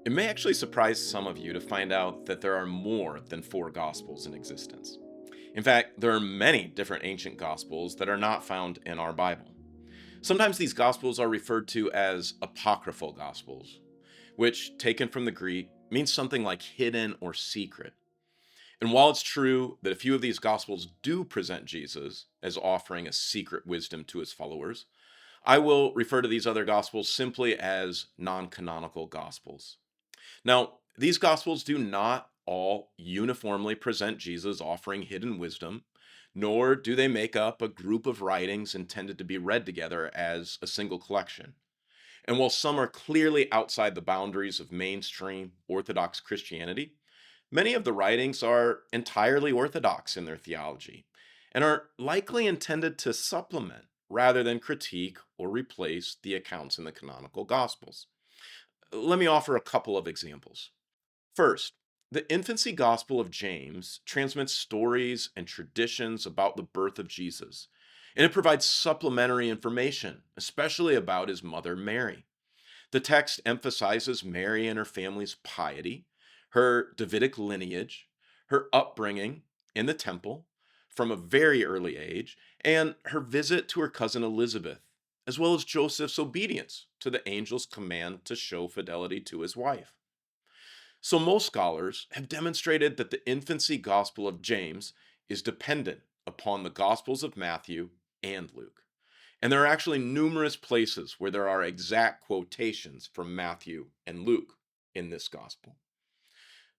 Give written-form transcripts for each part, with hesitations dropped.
It may actually surprise some of you to find out that there are more than four Gospels in existence. In fact, there are many different ancient Gospels that are not found in our Bible. Sometimes these Gospels are referred to as Apocryphal Gospels, which, taken from the Greek, means something like hidden or secret. And while it's true that a few of these Gospels do present Jesus as offering a secret wisdom to his followers, I will refer to these other Gospels simply as non canonical Gospels. Now, these Gospels do not all uniformly present Jesus offering hidden wisdom, nor do they make up a group of writings intended to be read together as a single collection. And while some are clearly outside the boundaries of mainstream Orthodox Christianity, many of the writings are entirely Orthodox in their theology and are likely intended to supplement rather than critique or replace the accounts in the canonical Gospels. Let me offer a couple of examples. First, the infancy gospel of James transmits stories and traditions about the birth of Jesus, and it provides supplementary information, especially about his mother Mary. The text emphasizes Mary and her family's piety, her Davidic lineage, her upbringing in the temple from a very early age, and her visit to her cousin Elizabeth, as well as Joseph's obedience to the angel's command to show fidelity to his wife. So, most scholars have demonstrated that the infancy gospel of James is dependent upon the gospels of Matthew and Luke. And there are actually numerous places where there are exact quotations from Matthew and Luke in this gospel.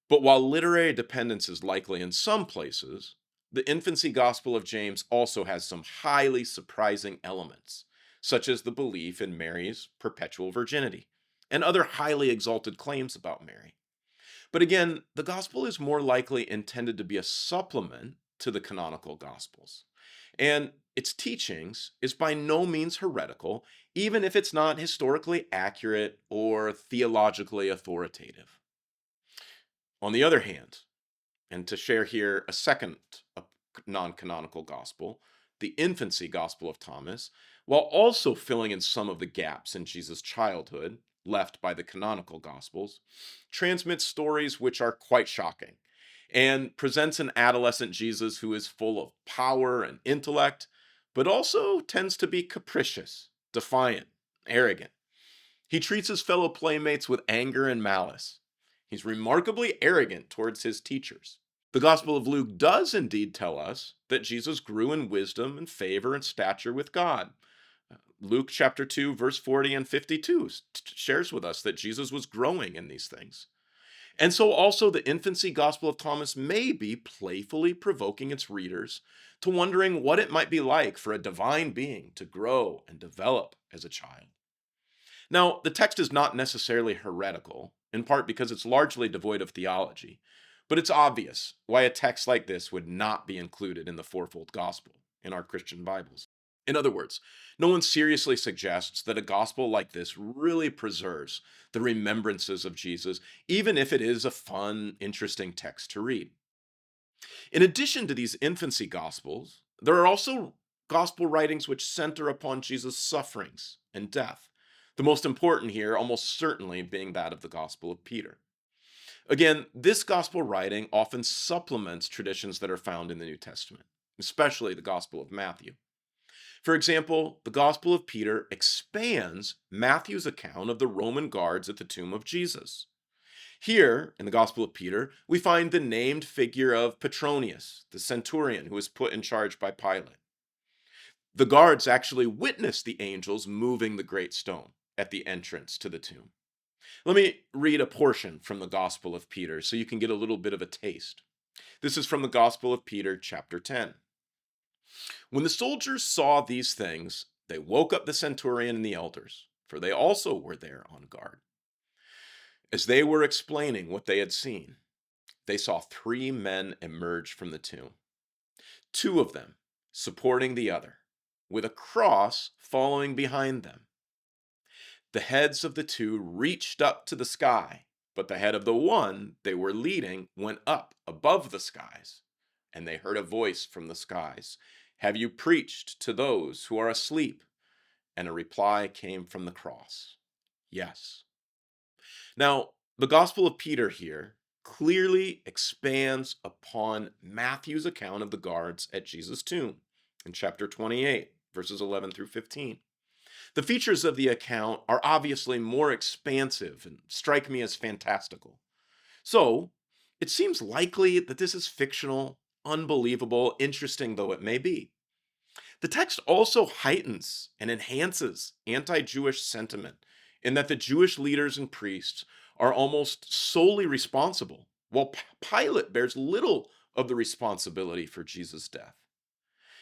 But while literary dependence is likely in some places, the infancy gospel of James also has some highly surprising elements, such as the belief in Mary's perpetual virginity and other highly exalted claims about Mary. But again, the gospel is more likely intended to be a supplement to the canonical gospels. And its teachings is by no means heretical, even if it's not historically accurate or theologically authoritative. On the other hand, and to share here a second non canonical gospel, the infancy gospel of Thomas, while also filling in some of the gaps in Jesus' childhood left by the canonical gospels, transmits stories which are quite shocking and presents an adolescent Jesus who is full of power and intellect, but also tends to be capricious, defiant, arrogant. He treats his fellow playmates with anger and malice. He's remarkably arrogant towards his teachers. The Gospel of Luke does indeed tell us that Jesus grew in wisdom and favor and stature with God. Luke chapter 2, verse 40 and 52 shares with us that Jesus was growing in these things. And so also the infancy Gospel of Thomas may be playfully provoking its readers to wondering what it might be like for a divine being to grow and develop as a child. Now, the text is not necessarily heretical, in part because it's largely devoid of theology, but it's obvious why a text like this would not be included in the fourfold gospel in our Christian Bibles. In other words, no one seriously suggests that a gospel like this really preserves the remembrances of Jesus, even if it is a fun, interesting text to read. In addition to these infancy gospels, there are also gospel writings which center upon Jesus' sufferings and death. The most important here, almost certainly, being that of the Gospel of Peter. Again, this gospel writing often supplements traditions that are found in the New Testament, especially the Gospel of Matthew. For example, the Gospel of Peter expands Matthew's account of the Roman guards at the tomb of Jesus. Here, in the Gospel of Peter, we find the named figure of Petronius, the centurion who was put in charge by Pilate. The guards actually witnessed the angels moving the great stone at the entrance to the tomb. Let me read a portion from the Gospel of Peter so you can get a little bit of a taste. This is from the Gospel of Peter, chapter 10. When the soldiers saw these things, they woke up the centurion and the elders, for they also were there on guard. As they were explaining what they had seen, they saw three men emerge from the tomb, two of them supporting the other, with a cross following behind them. The heads of the two reached up to the sky, but the head of the one they were leading went up above the skies. And they heard a voice from the skies, "Have you preached to those who are asleep?" And a reply came from the cross, "Yes." Now, The Gospel of Peter here clearly expands upon Matthew's account of the guards at Jesus' tomb in chapter 28, verses 11 through 15. The features of the account are obviously more expansive and strike me as fantastical. So, it seems likely that this is fictional, unbelievable, interesting though it may be. The text also heightens and enhances anti Jewish sentiment in that the Jewish leaders and priests are almost solely responsible, while Pilate bears little of the responsibility for Jesus' death.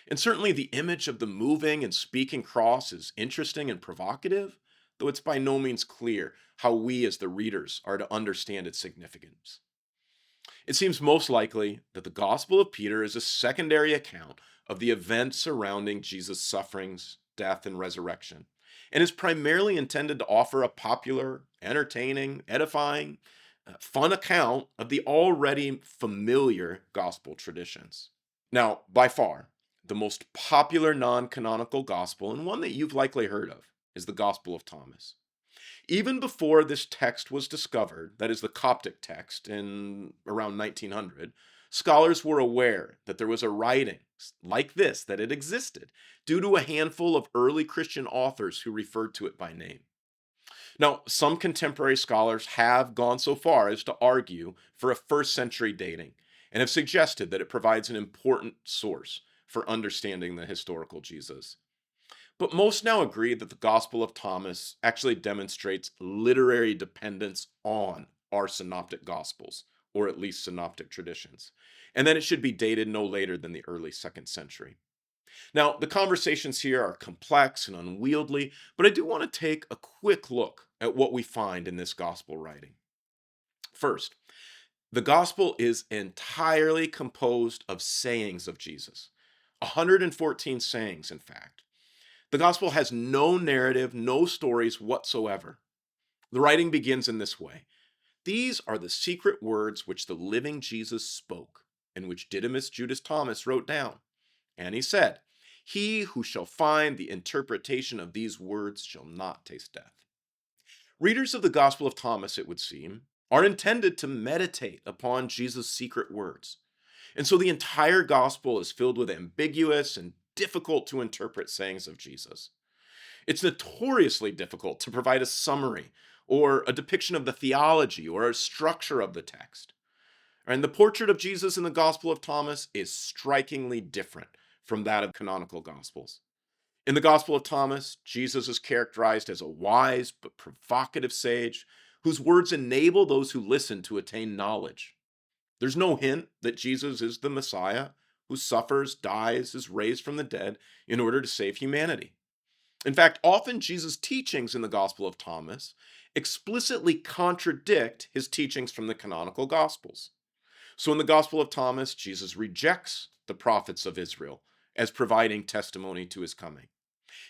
And certainly the image of the moving and speaking cross is interesting and provocative, though it's by no means clear how we as the readers are to understand its significance. It seems most likely that the Gospel of Peter is a secondary account of the events surrounding Jesus' sufferings, death, and resurrection, and is primarily intended to offer a popular, entertaining, edifying, fun account of the already familiar gospel traditions. Now, by far, the most popular non canonical gospel, and one that you've likely heard of, is the Gospel of Thomas. Even before this text was discovered, that is the Coptic text in around 1900, scholars were aware that there was a writing like this, that it existed, due to a handful of early Christian authors who referred to it by name. Now, some contemporary scholars have gone so far as to argue for a first century dating and have suggested that it provides an important source for understanding the historical Jesus. But most now agree that the Gospel of Thomas actually demonstrates literary dependence on our synoptic Gospels, or at least synoptic traditions, and that it should be dated no later than the early second century. Now, the conversations here are complex and unwieldy, but I do want to take a quick look at what we find in this Gospel writing. First, the Gospel is entirely composed of sayings of Jesus, 114 sayings, in fact. The gospel has no narrative, no stories whatsoever. The writing begins in this way. These are the secret words which the living Jesus spoke, and which Didymus Judas Thomas wrote down. And he said, "He who shall find the interpretation of these words shall not taste death." Readers of the Gospel of Thomas, it would seem, are intended to meditate upon Jesus' secret words. And so the entire gospel is filled with ambiguous and difficult to interpret sayings of Jesus. It's notoriously difficult to provide a summary or a depiction of the theology or a structure of the text. And the portrait of Jesus in the Gospel of Thomas is strikingly different from that of canonical gospels. In the Gospel of Thomas, Jesus is characterized as a wise but provocative sage whose words enable those who listen to attain knowledge. There's no hint that Jesus is the Messiah who suffers, dies, is raised from the dead in order to save humanity. In fact, often Jesus' teachings in the Gospel of Thomas explicitly contradict his teachings from the canonical Gospels. So in the Gospel of Thomas, Jesus rejects the prophets of Israel as providing testimony to his coming.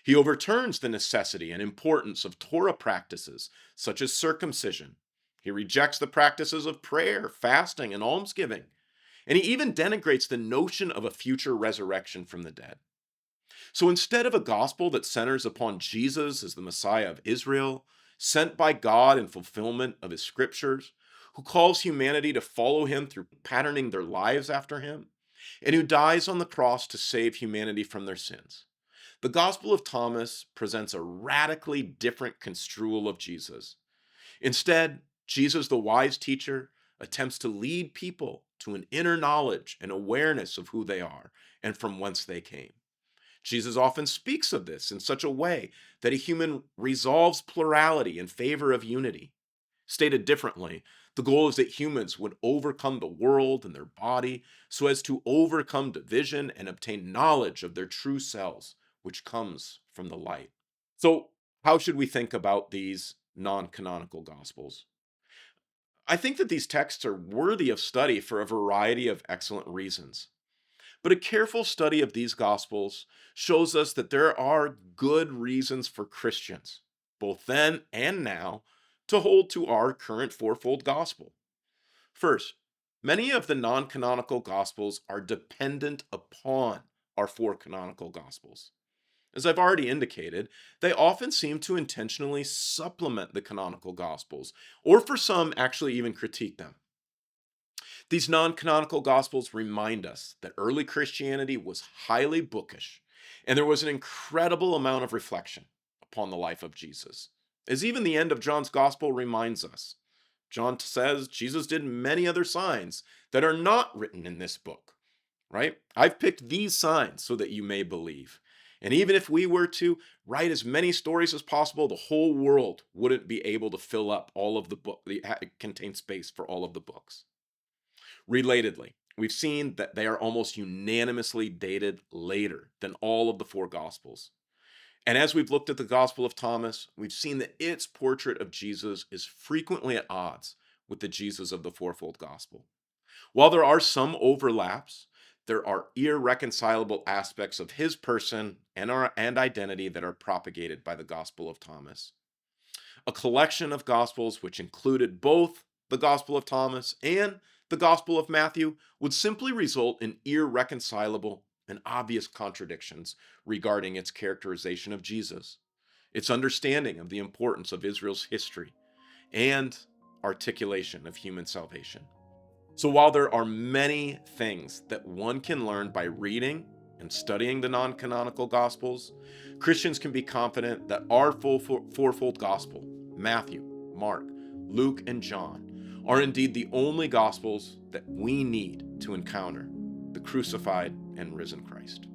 He overturns the necessity and importance of Torah practices such as circumcision. He rejects the practices of prayer, fasting, and almsgiving. And he even denigrates the notion of a future resurrection from the dead. So instead of a gospel that centers upon Jesus as the Messiah of Israel, sent by God in fulfillment of his scriptures, who calls humanity to follow him through patterning their lives after him, and who dies on the cross to save humanity from their sins, the Gospel of Thomas presents a radically different construal of Jesus. Instead, Jesus, the wise teacher, attempts to lead people to an inner knowledge and awareness of who they are and from whence they came. Jesus often speaks of this in such a way that a human resolves plurality in favor of unity. Stated differently, the goal is that humans would overcome the world and their body so as to overcome division and obtain knowledge of their true selves, which comes from the light. So, how should we think about these non canonical gospels? I think that these texts are worthy of study for a variety of excellent reasons. But a careful study of these Gospels shows us that there are good reasons for Christians, both then and now, to hold to our current fourfold Gospel. First, many of the non canonical Gospels are dependent upon our four canonical Gospels. As I've already indicated, they often seem to intentionally supplement the canonical Gospels, or for some, actually even critique them. These non canonical Gospels remind us that early Christianity was highly bookish, and there was an incredible amount of reflection upon the life of Jesus. As even the end of John's Gospel reminds us, John says Jesus did many other signs that are not written in this book, right? I've picked these signs so that you may believe. And even if we were to write as many stories as possible, the whole world wouldn't be able to fill up all of the book, contain space for all of the books. Relatedly, we've seen that they are almost unanimously dated later than all of the four Gospels. And as we've looked at the Gospel of Thomas, we've seen that its portrait of Jesus is frequently at odds with the Jesus of the fourfold Gospel. While there are some overlaps, there are irreconcilable aspects of his person and identity that are propagated by the Gospel of Thomas. A collection of Gospels which included both the Gospel of Thomas and the Gospel of Matthew would simply result in irreconcilable and obvious contradictions regarding its characterization of Jesus, its understanding of the importance of Israel's history, and articulation of human salvation. So while there are many things that one can learn by reading and studying the non-canonical Gospels, Christians can be confident that our fourfold Gospel, Matthew, Mark, Luke, and John, are indeed the only Gospels that we need to encounter the crucified and risen Christ.